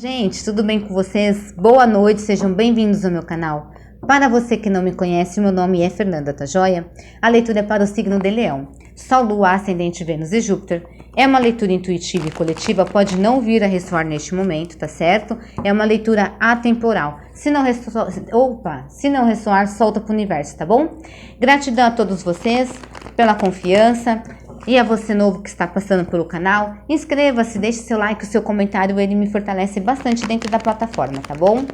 Gente, tudo bem com vocês? Boa noite, sejam bem-vindos ao meu canal. Para você que não me conhece, meu nome é Fernanda, tá joia? A leitura é para o signo de Leão. Sol, Lua, Ascendente, Vênus e Júpiter. É uma leitura intuitiva e coletiva, pode não vir a ressoar neste momento, tá certo? É uma leitura atemporal. Se não ressoar, solta pro universo, tá bom? Gratidão a todos vocês pela confiança. E a você novo que está passando pelo canal, inscreva-se, deixe seu like, o seu comentário, ele me fortalece bastante dentro da plataforma, tá bom?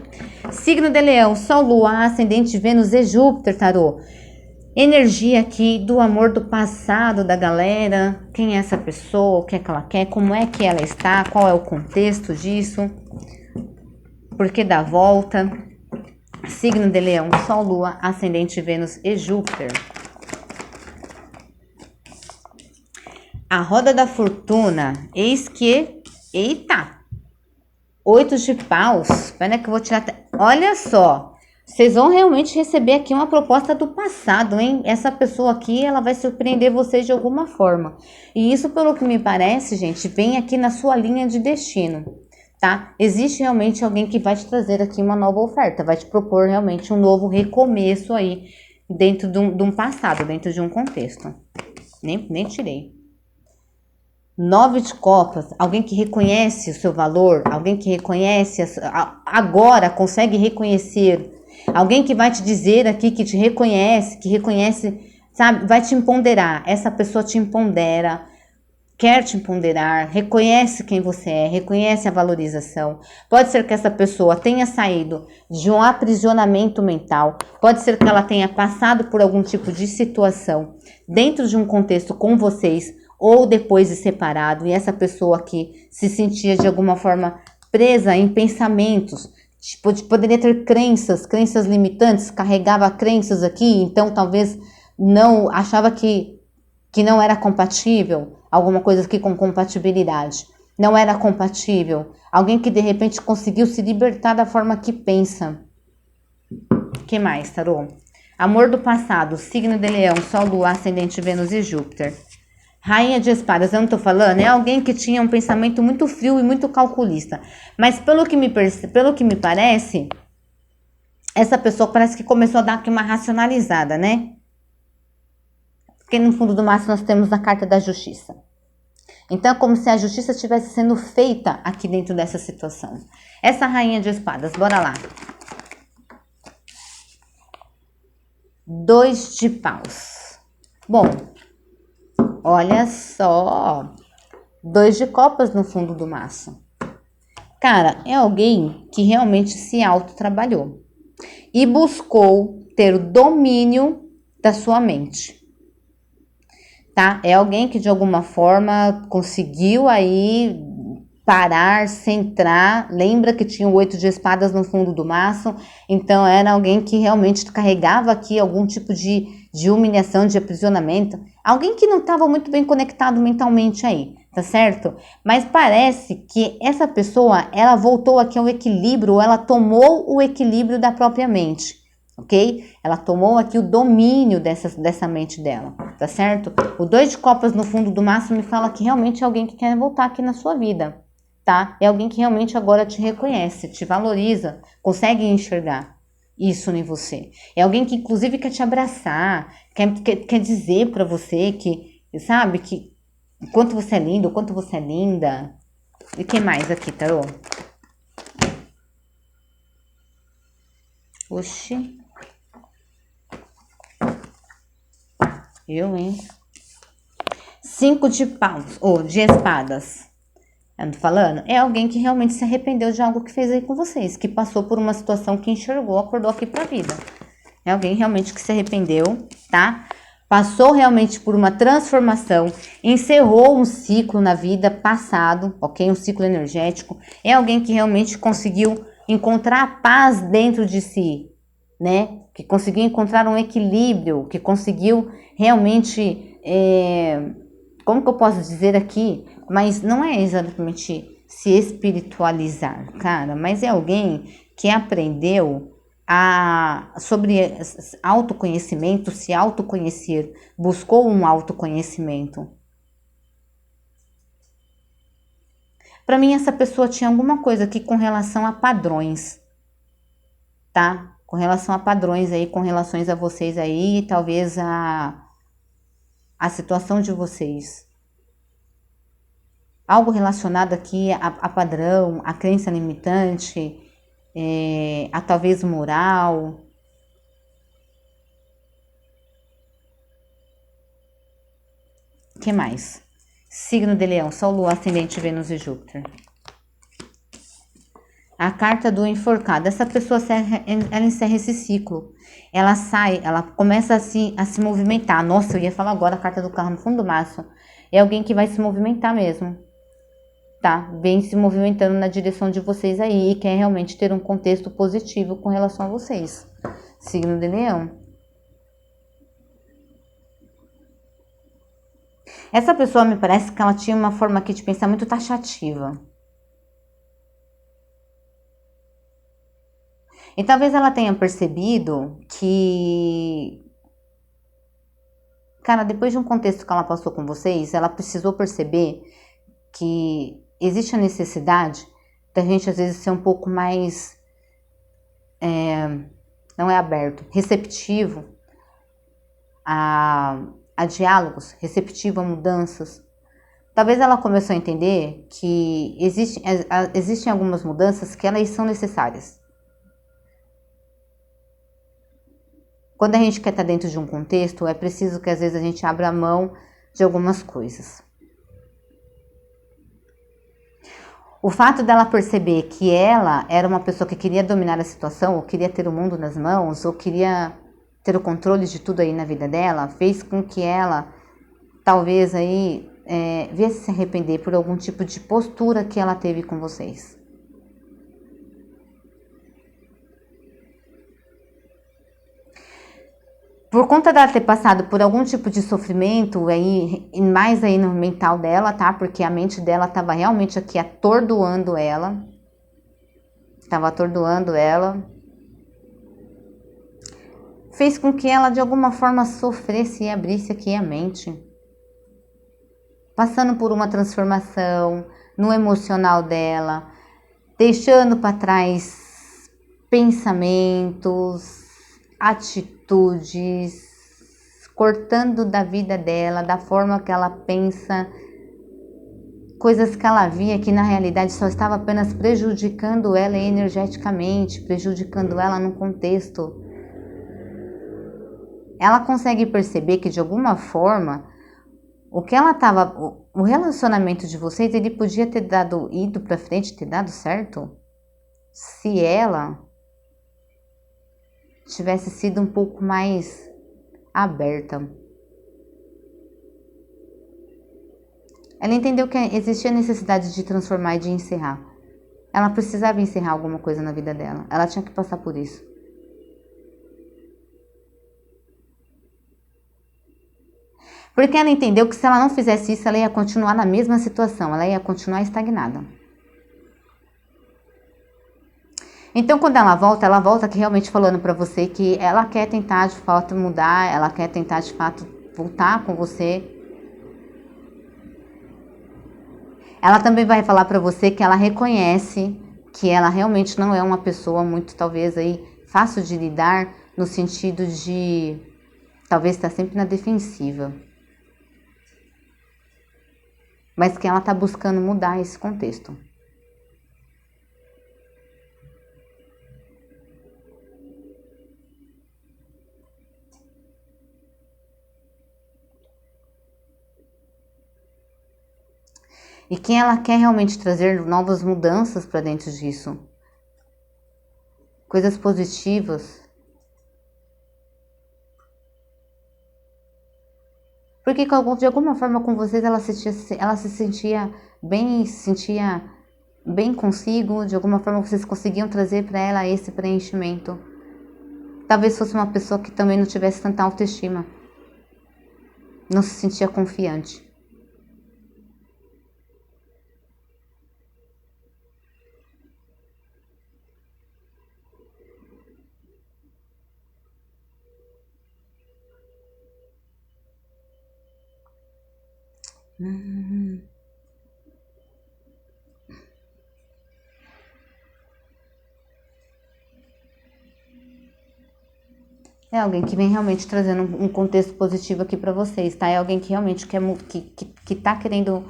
Signo de Leão, Sol, Lua, Ascendente, Vênus e Júpiter, tarô. Energia aqui do amor do passado da galera, quem é essa pessoa, o que é que ela quer, como é que ela está, qual é o contexto disso, por que dá volta. Signo de Leão, Sol, Lua, Ascendente, Vênus e Júpiter. A roda da fortuna, eis que... Eita! 8 de paus. Espera que eu vou tirar... Olha só, vocês vão realmente receber aqui uma proposta do passado, hein? Essa pessoa aqui, ela vai surpreender vocês de alguma forma. E isso, pelo que me parece, gente, vem aqui na sua linha de destino, tá? Existe realmente alguém que vai te trazer aqui uma nova oferta, vai te propor realmente um novo recomeço aí, dentro de um passado, dentro de um contexto. Nem tirei. 9 de copas, alguém que reconhece o seu valor, alguém que reconhece, agora consegue reconhecer, alguém que vai te dizer aqui que te reconhece, sabe, vai te empoderar, essa pessoa te empodera, quer te empoderar, reconhece quem você é, reconhece a valorização. Pode ser que essa pessoa tenha saído de um aprisionamento mental, pode ser que ela tenha passado por algum tipo de situação dentro de um contexto com vocês, ou depois de separado, e essa pessoa aqui se sentia de alguma forma presa em pensamentos, tipo, poderia ter crenças limitantes, carregava crenças aqui, então talvez não achava que não era compatível, alguma coisa aqui com compatibilidade, não era compatível, alguém que de repente conseguiu se libertar da forma que pensa. Que mais, tarô? Amor do passado, signo de Leão, Sol, Lua, Ascendente, Vênus e Júpiter. Rainha de espadas, eu não tô falando, é alguém que tinha um pensamento muito frio e muito calculista. Mas pelo que me parece, essa pessoa parece que começou a dar aqui uma racionalizada, né? Porque no fundo do mar nós temos a carta da justiça. Então é como se a justiça estivesse sendo feita aqui dentro dessa situação. Essa rainha de espadas, bora lá. 2 de paus. Bom... Olha só, 2 de copas no fundo do maço. Cara, é alguém que realmente se autotrabalhou e buscou ter o domínio da sua mente, tá? É alguém que de alguma forma conseguiu aí parar, centrar. Lembra que tinha o 8 de espadas no fundo do maço? Então era alguém que realmente carregava aqui algum tipo de humilhação, de aprisionamento. Alguém que não estava muito bem conectado mentalmente aí, tá certo? Mas parece que essa pessoa, ela voltou aqui ao equilíbrio, ela tomou o equilíbrio da própria mente, ok? Ela tomou aqui o domínio dessa mente dela, tá certo? O 2 de copas no fundo do maço me fala que realmente é alguém que quer voltar aqui na sua vida, tá? É alguém que realmente agora te reconhece, te valoriza, consegue enxergar isso em você. É alguém que inclusive quer te abraçar, quer dizer pra você que, sabe, que o quanto você é lindo, o quanto você é linda. E o que mais aqui, tarô? Oxi. Eu, hein? 5 de paus, ou de espadas. Eu não tô falando? É alguém que realmente se arrependeu de algo que fez aí com vocês, que passou por uma situação que enxergou, acordou aqui pra vida. É alguém realmente que se arrependeu, tá? Passou realmente por uma transformação, encerrou um ciclo na vida passado, ok? Um ciclo energético. É alguém que realmente conseguiu encontrar a paz dentro de si, né? Que conseguiu encontrar um equilíbrio, que conseguiu realmente... como que eu posso dizer aqui? Mas não é exatamente se espiritualizar, cara, mas é alguém que aprendeu sobre autoconhecimento, se autoconhecer, buscou um autoconhecimento. Para mim, essa pessoa tinha alguma coisa aqui com relação a padrões, tá? Com relação a padrões aí, com relações a vocês aí, talvez a situação de vocês. Algo relacionado aqui a padrão, a crença limitante, a talvez moral. O que mais? Signo de Leão, Sol, Lua, Ascendente, Vênus e Júpiter. A carta do enforcado. Essa pessoa, ela encerra esse ciclo. Ela sai, ela começa a se movimentar. Nossa, eu ia falar agora a carta do carro no fundo do maço. É alguém que vai se movimentar mesmo. Tá? Vem se movimentando na direção de vocês aí e quer realmente ter um contexto positivo com relação a vocês. Signo de Leão. Essa pessoa me parece que ela tinha uma forma aqui de pensar muito taxativa. E talvez ela tenha percebido que, cara, depois de um contexto que ela passou com vocês, ela precisou perceber que existe a necessidade da gente às vezes ser um pouco mais, não é aberto, receptivo a diálogos, receptivo a mudanças. Talvez ela começou a entender que existem algumas mudanças que elas são necessárias. Quando a gente quer estar dentro de um contexto, é preciso que às vezes a gente abra mão de algumas coisas. O fato dela perceber que ela era uma pessoa que queria dominar a situação, ou queria ter o mundo nas mãos, ou queria ter o controle de tudo aí na vida dela, fez com que ela, talvez aí, viesse se arrepender por algum tipo de postura que ela teve com vocês. Por conta dela ter passado por algum tipo de sofrimento, aí, mais aí no mental dela, tá? Porque a mente dela estava realmente aqui atordoando ela. Estava atordoando ela. Fez com que ela de alguma forma sofresse e abrisse aqui a mente. Passando por uma transformação no emocional dela. Deixando para trás pensamentos, atitudes, cortando da vida dela, da forma que ela pensa, coisas que ela via que na realidade só estava apenas prejudicando ela energeticamente, prejudicando ela no contexto. Ela consegue perceber que de alguma forma o relacionamento de vocês, ele podia ter ido para frente, ter dado certo, se ela tivesse sido um pouco mais aberta. Ela entendeu que existia necessidade de transformar e de encerrar. Ela precisava encerrar alguma coisa na vida dela. Ela tinha que passar por isso. Porque ela entendeu que se ela não fizesse isso, ela ia continuar na mesma situação. Ela ia continuar estagnada. Então, quando ela volta aqui realmente falando pra você que ela quer tentar de fato mudar, ela quer tentar de fato voltar com você. Ela também vai falar pra você que ela reconhece que ela realmente não é uma pessoa muito, talvez, aí, fácil de lidar, no sentido de talvez estar sempre na defensiva. Mas que ela tá buscando mudar esse contexto. E que ela quer realmente trazer novas mudanças para dentro disso. Coisas positivas. Porque de alguma forma com vocês ela se sentia bem consigo. De alguma forma vocês conseguiam trazer para ela esse preenchimento. Talvez fosse uma pessoa que também não tivesse tanta autoestima. Não se sentia confiante. É alguém que vem realmente trazendo um contexto positivo aqui pra vocês, tá? É alguém que realmente quer, que tá querendo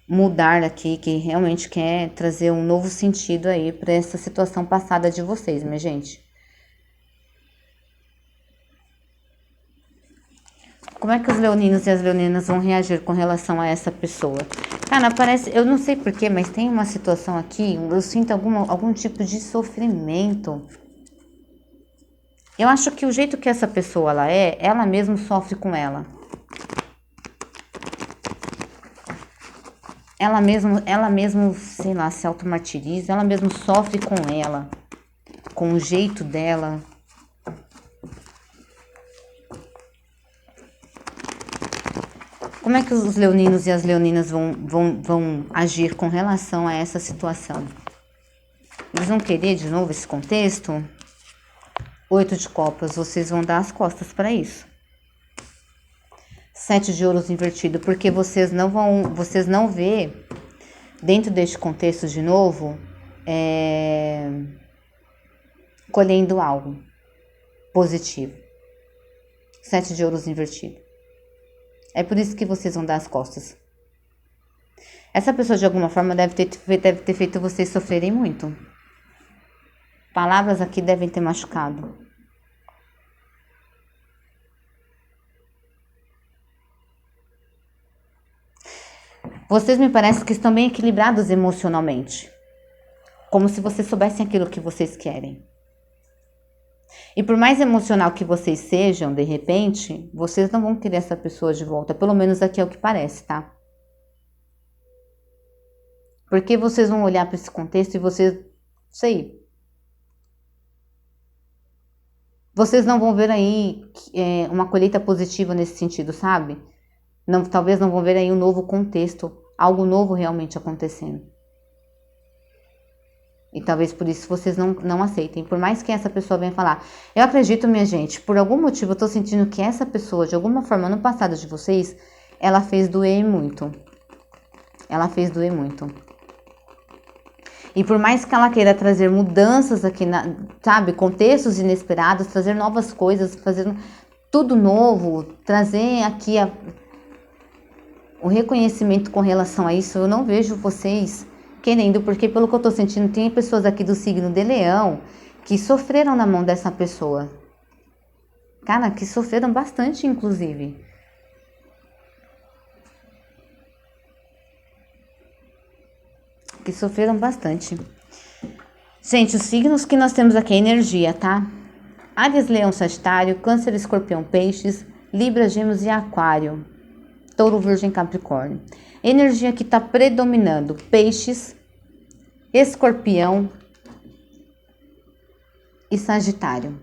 mudar aqui, que realmente quer trazer um novo sentido aí pra essa situação passada de vocês, minha gente. Como é que os leoninos e as leoninas vão reagir com relação a essa pessoa? Cara, parece, eu não sei porquê, mas tem uma situação aqui, eu sinto algum tipo de sofrimento. Eu acho que o jeito que essa pessoa ela mesma sofre com ela. Ela mesma, sei lá, se automartiriza, ela mesma sofre com ela, com o jeito dela. Como é que os leoninos e as leoninas vão agir com relação a essa situação? Eles vão querer de novo esse contexto? 8 de copas, vocês vão dar as costas para isso. 7 de ouros invertido, porque vocês não vê dentro deste contexto de novo colhendo algo positivo. 7 de ouros invertido. É por isso que vocês vão dar as costas. Essa pessoa de alguma forma deve ter feito vocês sofrerem muito. Palavras aqui devem ter machucado. Vocês me parecem que estão bem equilibrados emocionalmente. Como se vocês soubessem aquilo que vocês querem. E por mais emocional que vocês sejam, de repente, vocês não vão querer essa pessoa de volta. Pelo menos aqui é o que parece, tá? Porque vocês vão olhar para esse contexto e vocês não vão ver aí uma colheita positiva nesse sentido, sabe? Não, talvez não vão ver aí um novo contexto, algo novo realmente acontecendo. E talvez por isso vocês não aceitem. Por mais que essa pessoa venha falar. Eu acredito, minha gente, por algum motivo eu tô sentindo que essa pessoa, de alguma forma, no passado de vocês, ela fez doer muito. Ela fez doer muito. E por mais que ela queira trazer mudanças aqui, sabe, contextos inesperados, trazer novas coisas, fazer tudo novo, trazer aqui o reconhecimento com relação a isso, eu não vejo vocês querendo, porque pelo que eu tô sentindo, tem pessoas aqui do signo de Leão que sofreram na mão dessa pessoa. Cara, que sofreram bastante, inclusive. Que sofreram bastante. Gente, os signos que nós temos aqui é energia, tá? Áries, Leão, Sagitário, Câncer, Escorpião, Peixes, Libra, Gêmeos e Aquário. Touro, Virgem, Capricórnio. Energia que tá predominando: Peixes, Escorpião e Sagitário.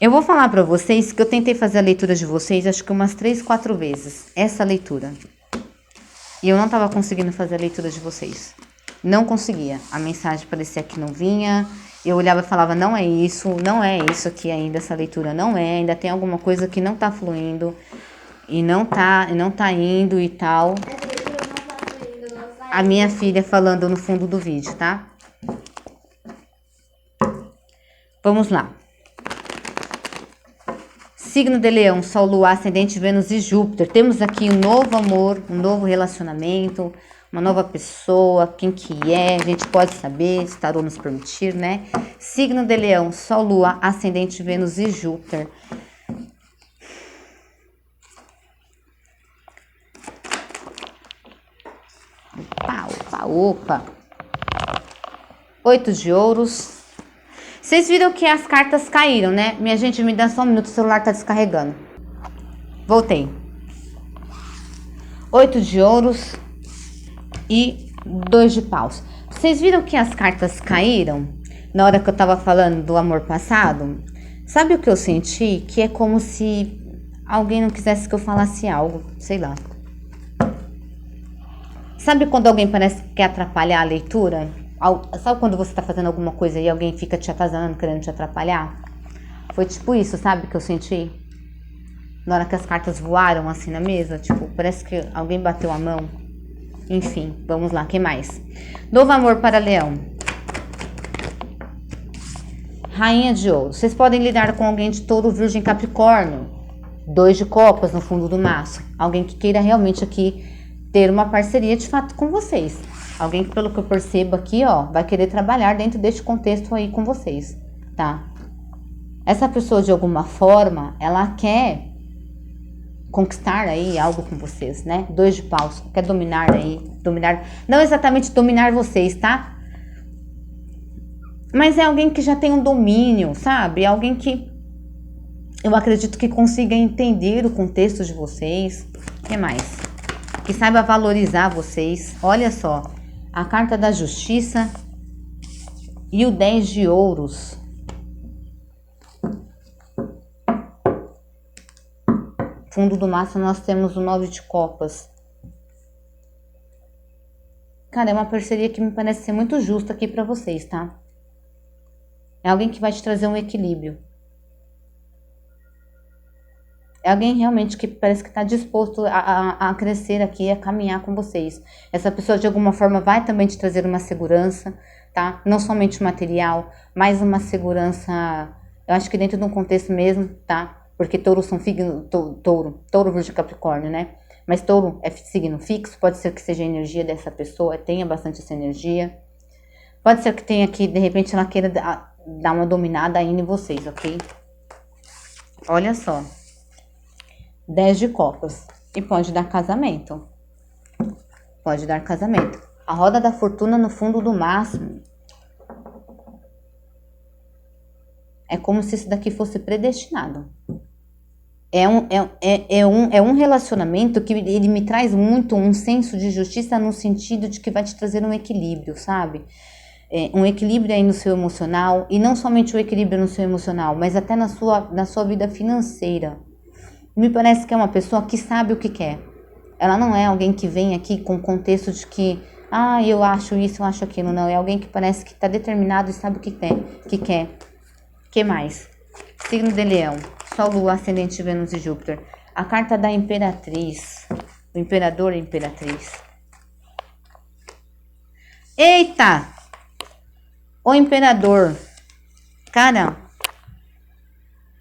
Eu vou falar pra vocês que eu tentei fazer a leitura de vocês, acho que umas 3, 4 vezes. Essa leitura. E eu não tava conseguindo fazer a leitura de vocês. Não conseguia. A mensagem parecia que não vinha. Eu olhava e falava, não é isso aqui ainda, essa leitura não é. Ainda tem alguma coisa que não tá fluindo. E não tá indo e tal. A minha filha falando no fundo do vídeo, tá? Vamos lá. Signo de Leão, Sol, Lua, Ascendente, Vênus e Júpiter. Temos aqui um novo amor, um novo relacionamento, uma nova pessoa, quem que é, a gente pode saber, se o tarô nos permitir, né? Signo de Leão, Sol, Lua, Ascendente, Vênus e Júpiter. Opa. 8 de ouros. Vocês viram que as cartas caíram, né? Minha gente, me dá só um minuto, o celular tá descarregando. Voltei. 8 de ouros e 2 de paus. Vocês viram que as cartas caíram na hora que eu tava falando do amor passado? Sabe o que eu senti? Que é como se alguém não quisesse que eu falasse algo, sei lá. Sabe quando alguém parece que quer atrapalhar a leitura? Sabe quando você tá fazendo alguma coisa e alguém fica te atazanando, querendo te atrapalhar? Foi tipo isso, sabe, que eu senti? Na hora que as cartas voaram assim na mesa, tipo, parece que alguém bateu a mão. Enfim, vamos lá, o que mais? Novo amor para Leão. Rainha de Ouros. Vocês podem lidar com alguém de Touro, Virgem, Capricórnio. 2 de Copas no fundo do maço. Alguém que queira realmente aqui ter uma parceria de fato com vocês. Alguém que, pelo que eu percebo aqui, ó, vai querer trabalhar dentro deste contexto aí com vocês, tá? Essa pessoa, de alguma forma, ela quer conquistar aí algo com vocês, né? 2 de Paus, quer dominar aí, dominar, não exatamente dominar vocês, tá? Mas é alguém que já tem um domínio, sabe? Alguém que eu acredito que consiga entender o contexto de vocês. O que mais? Que saiba valorizar vocês. Olha só, a carta da justiça e o 10 de ouros. Fundo do maço nós temos o 9 de copas. Cara, é uma parceria que me parece ser muito justa aqui pra vocês, tá? É alguém que vai te trazer um equilíbrio. É alguém realmente que parece que está disposto a crescer aqui, a caminhar com vocês. Essa pessoa de alguma forma vai também te trazer uma segurança, tá? Não somente material, mas uma segurança, eu acho que dentro de um contexto mesmo, tá? Porque touros são signo, touro, virgem, capricórnio, né? Mas touro é signo fixo, pode ser que seja a energia dessa pessoa, tenha bastante essa energia. Pode ser que tenha aqui, de repente, ela queira dar uma dominada aí em vocês, ok? Olha só. 10 de copas. E pode dar casamento. Pode dar casamento. A roda da fortuna no fundo do maço. É como se isso daqui fosse predestinado. É um relacionamento que ele me traz muito um senso de justiça no sentido de que vai te trazer um equilíbrio, sabe? Um equilíbrio aí no seu emocional. E não somente o equilíbrio no seu emocional, mas até na sua vida financeira. Me parece que é uma pessoa que sabe o que quer. Ela não é alguém que vem aqui com o contexto de que, eu acho isso, eu acho aquilo. Não, é alguém que parece que está determinado e sabe o que quer. Que mais? Signo de Leão. Sol, Lua, Ascendente, Vênus e Júpiter. A carta da Imperatriz. O Imperador e a Imperatriz. Eita! O Imperador. Cara,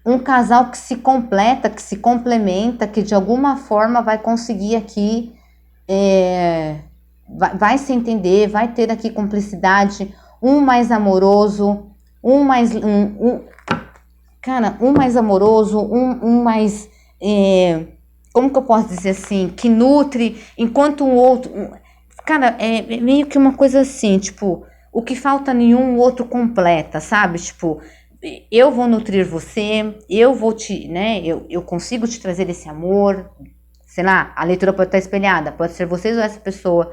um casal que se completa, que se complementa, que de alguma forma vai conseguir aqui, vai se entender, vai ter aqui cumplicidade, um mais amoroso, um mais amoroso, um mais, como que eu posso dizer assim, que nutre, enquanto o outro, cara, é meio que uma coisa assim, tipo, o que falta nenhum, o outro completa, sabe, tipo, eu vou nutrir você, eu vou te, né, eu consigo te trazer esse amor, sei lá, a leitura pode estar espelhada, pode ser vocês ou essa pessoa,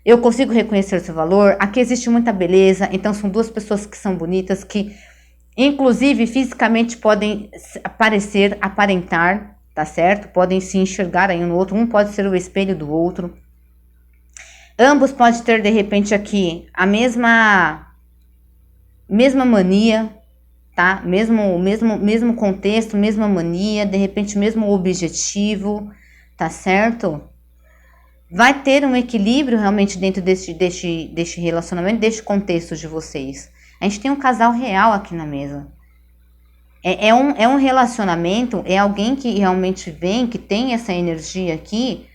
eu consigo reconhecer o seu valor, aqui existe muita beleza, então são 2 pessoas que são bonitas, que inclusive fisicamente podem aparentar, tá certo? Podem se enxergar aí um no outro, um pode ser o espelho do outro, ambos podem ter de repente aqui a mesma mania, tá? Mesmo contexto, mesma mania, de repente mesmo objetivo, tá certo? Vai ter um equilíbrio realmente dentro deste relacionamento, deste contexto de vocês. A gente tem um casal real aqui na mesa. É um relacionamento, é alguém que realmente vem, que tem essa energia aqui,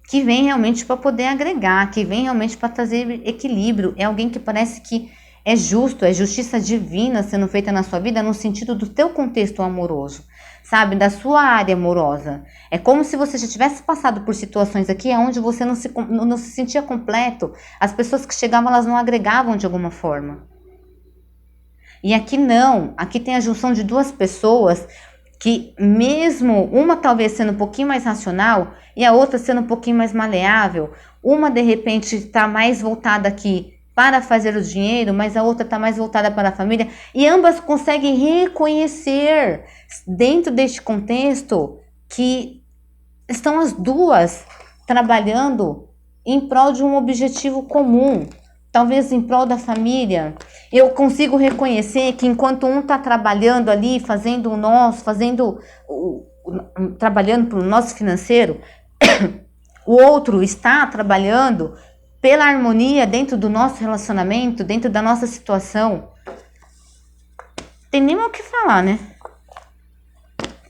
que vem realmente para poder agregar, que vem realmente para trazer equilíbrio. É alguém que parece que é justo, é justiça divina sendo feita na sua vida no sentido do teu contexto amoroso, sabe? Da sua área amorosa. É como se você já tivesse passado por situações aqui onde você não se sentia completo. As pessoas que chegavam, elas não agregavam de alguma forma. E aqui não. Aqui tem a junção de 2 pessoas que mesmo uma talvez sendo um pouquinho mais racional e a outra sendo um pouquinho mais maleável, uma de repente está mais voltada aqui para fazer o dinheiro, mas a outra está mais voltada para a família, e ambas conseguem reconhecer dentro deste contexto que estão as 2 trabalhando em prol de um objetivo comum, talvez em prol da família. Eu consigo reconhecer que enquanto um está trabalhando ali, trabalhando para o nosso financeiro, o outro está trabalhando pela harmonia dentro do nosso relacionamento, dentro da nossa situação. Tem nem mais o que falar, né?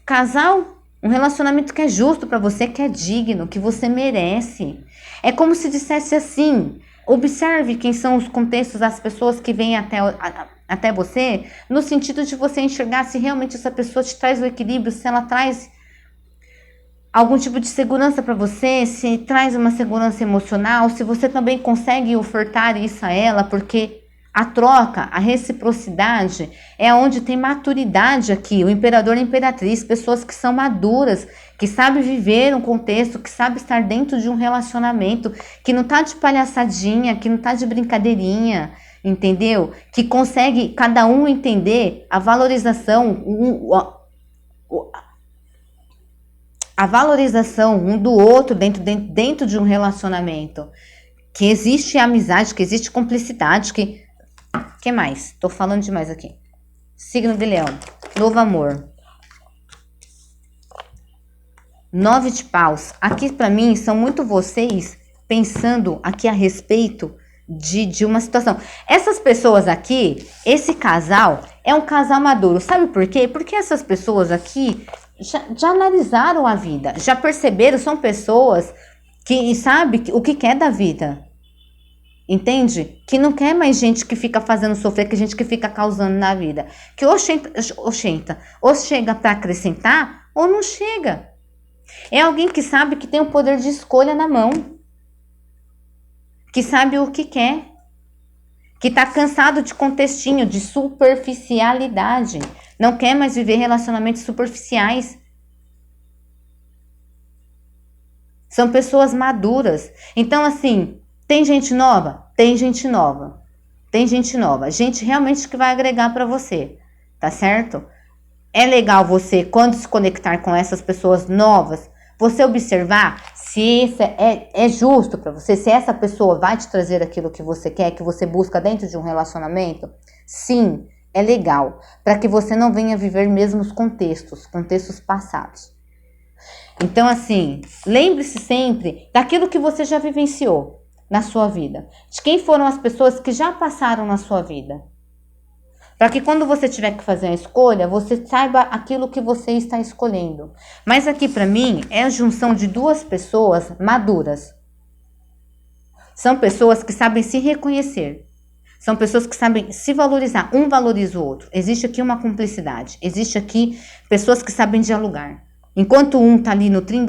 Casal, um relacionamento que é justo pra você, que é digno, que você merece. É como se dissesse assim: observe quem são os contextos, as pessoas que vêm até você, no sentido de você enxergar se realmente essa pessoa te traz o equilíbrio, se ela traz algum tipo de segurança para você, se traz uma segurança emocional, se você também consegue ofertar isso a ela, porque a troca, a reciprocidade é onde tem maturidade aqui. O imperador e a imperatriz, pessoas que são maduras, que sabem viver um contexto, que sabem estar dentro de um relacionamento, que não tá de palhaçadinha, que não tá de brincadeirinha, entendeu? Que consegue cada um entender a valorização, a valorização um do outro dentro de um relacionamento. Que existe amizade, que existe cumplicidade, que mais? Tô falando demais aqui. Signo de Leão. Novo amor. 9 de paus. Aqui pra mim são muito vocês pensando aqui a respeito de uma situação. Essas pessoas aqui, esse casal, é um casal maduro. Sabe por quê? Porque essas pessoas aqui já analisaram a vida, já perceberam, são pessoas que sabem o que quer da vida. Entende? Que não quer mais gente que fica fazendo sofrer, que gente que fica causando na vida. Que ou chega para acrescentar, ou não chega. É alguém que sabe que tem o poder de escolha na mão. Que sabe o que quer. Que tá cansado de contextinho, de superficialidade. Não quer mais viver relacionamentos superficiais. São pessoas maduras. Então, assim, tem gente nova? Tem gente nova. Tem gente nova. Gente realmente que vai agregar para você. Tá certo? É legal você, quando se conectar com essas pessoas novas, você observar se isso é justo para você, se essa pessoa vai te trazer aquilo que você quer, que você busca dentro de um relacionamento. Sim, é legal. Para que você não venha viver mesmos contextos passados. Então, assim, lembre-se sempre daquilo que você já vivenciou na sua vida. De quem foram as pessoas que já passaram na sua vida. Para que quando você tiver que fazer a escolha, você saiba aquilo que você está escolhendo. Mas aqui para mim é a junção de duas pessoas maduras. São pessoas que sabem se reconhecer. São pessoas que sabem se valorizar. Um valoriza o outro. Existe aqui uma cumplicidade. Existe aqui pessoas que sabem dialogar. Enquanto um tá ali nutrindo